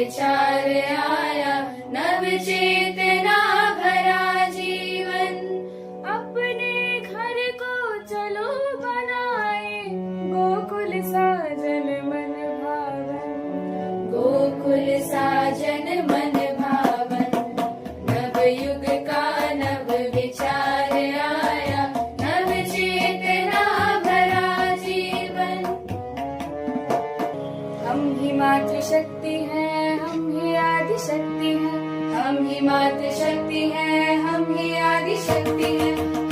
विचार आया, नव चेतना भरा जीवन। अपने घर को चलो बनाए, गोकुल साजन मन भावन। गोकुल साजन मन भावन, नव युग का नव विचार आया, नव चेतना भरा जीवन। हम ही मातृशक्ति हैं, हम ही आदि शक्ति हैं। हम ही मातृशक्ति हैं, हम ही आदि शक्ति हैं।